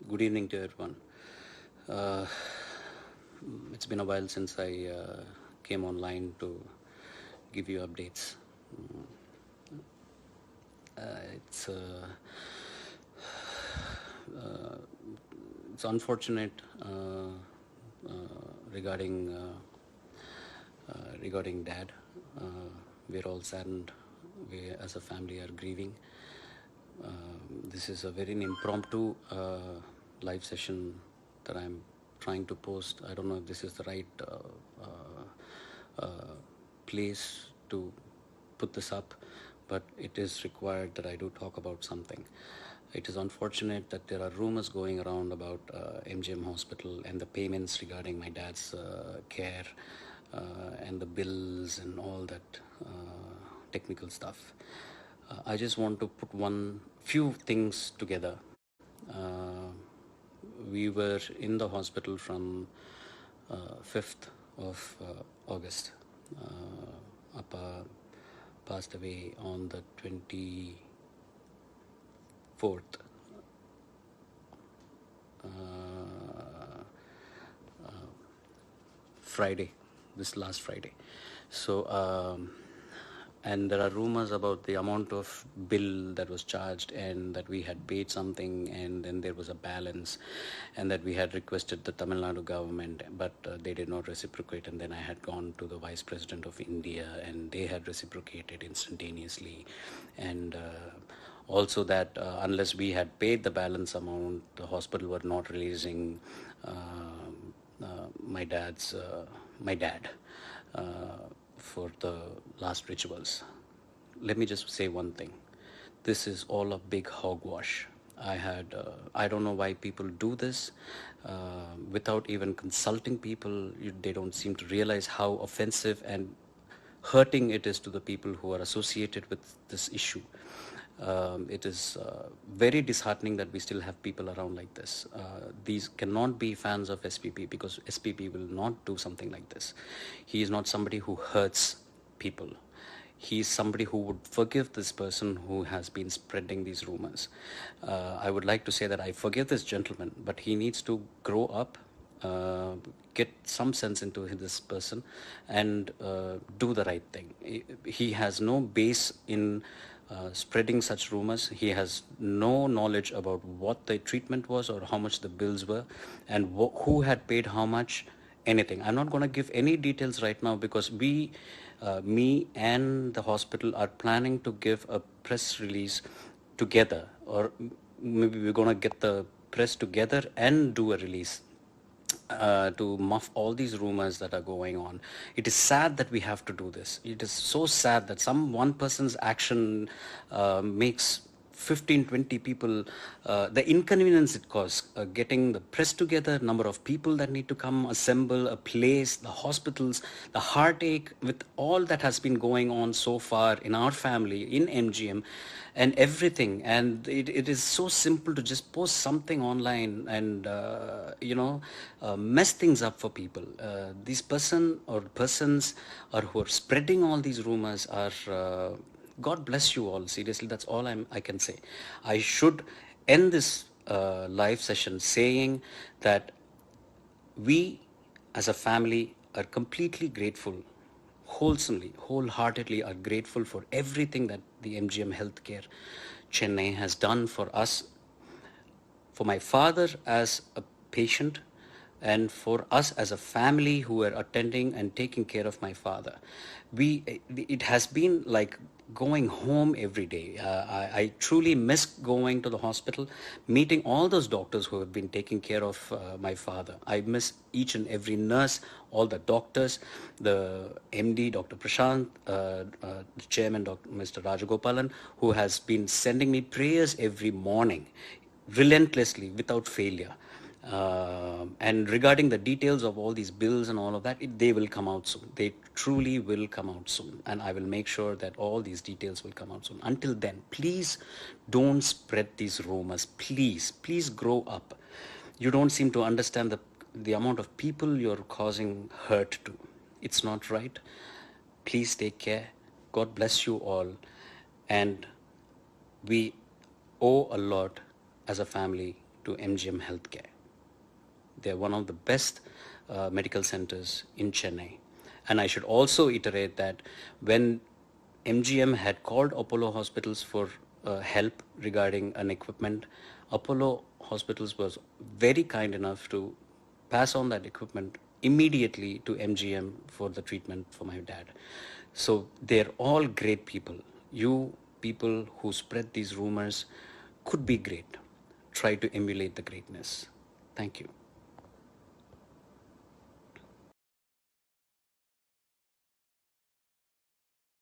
Good evening to everyone. Uh, it's been a while since I came online to give you updates. It's uh, it's unfortunate regarding regarding Dad. We're all saddened. We, as a family, are grieving. This is a very impromptu live session that I'm trying to post. I don't know if this is the right place to put this up, but it is required that I do talk about something. It is unfortunate that there are rumors going around about MGM Hospital and the payments regarding my dad's care and the bills and all that technical stuff. I just want to put few things together. We were in the hospital from 5th of August. Appa passed away on the 24th, Friday, this last Friday. So, and there are rumors about the amount of bill that was charged and that we had paid something and then there was a balance and that we had requested the Tamil Nadu government, but they did not reciprocate. And then I had gone to the Vice President of India and they had reciprocated instantaneously. And also that unless we had paid the balance amount, the hospital were not releasing my dad for the last rituals. Let me just say one thing. This is all a big hogwash. I don't know why people do this without even consulting people. They don't seem to realize how offensive and hurting it is to the people who are associated with this issue. It is very disheartening that we still have people around like this. These cannot be fans of SPP because SPP will not do something like this. He is not somebody who hurts people. He is somebody who would forgive this person who has been spreading these rumors. I would like to say that I forgive this gentleman, but he needs to grow up, get some sense into this person, and do the right thing. He has no base in spreading such rumors. He has no knowledge about what the treatment was or how much the bills were and who had paid how much, anything. I'm not going to give any details right now because me and the hospital are planning to give a press release together, or maybe we're going to get the press together and do a release to muff all these rumors that are going on. It is sad that we have to do this. It is so sad that one person's action makes 15, 20 people, the inconvenience it caused, getting the press together, number of people that need to come, assemble a place, the hospitals, the heartache with all that has been going on so far in our family, in MGM, and everything. And it is so simple to just post something online and, mess things up for people. These persons or who are spreading all these rumors are, God bless you all. Seriously, that's all I can say. I should end this live session saying that we as a family are completely grateful, wholeheartedly are grateful for everything that the MGM Healthcare Chennai has done for us, for my father as a patient, and for us as a family who were attending and taking care of my father. It has been like going home every day. I truly miss going to the hospital, meeting all those doctors who have been taking care of my father. I miss each and every nurse, all the doctors, the MD, Dr. Prashant, the chairman, Mr. Rajagopalan, who has been sending me prayers every morning, relentlessly, without failure. And regarding the details of all these bills and all of that, they will come out soon. They truly will come out soon. And I will make sure that all these details will come out soon. Until then, please don't spread these rumors. Please grow up. You don't seem to understand the amount of people you're causing hurt to. It's not right. Please take care. God bless you all. And we owe a lot as a family to MGM Healthcare. They're one of the best medical centers in Chennai. And I should also iterate that when MGM had called Apollo Hospitals for help regarding an equipment, Apollo Hospitals was very kind enough to pass on that equipment immediately to MGM for the treatment for my dad. So they're all great people. You people who spread these rumors could be great. Try to emulate the greatness. Thank you.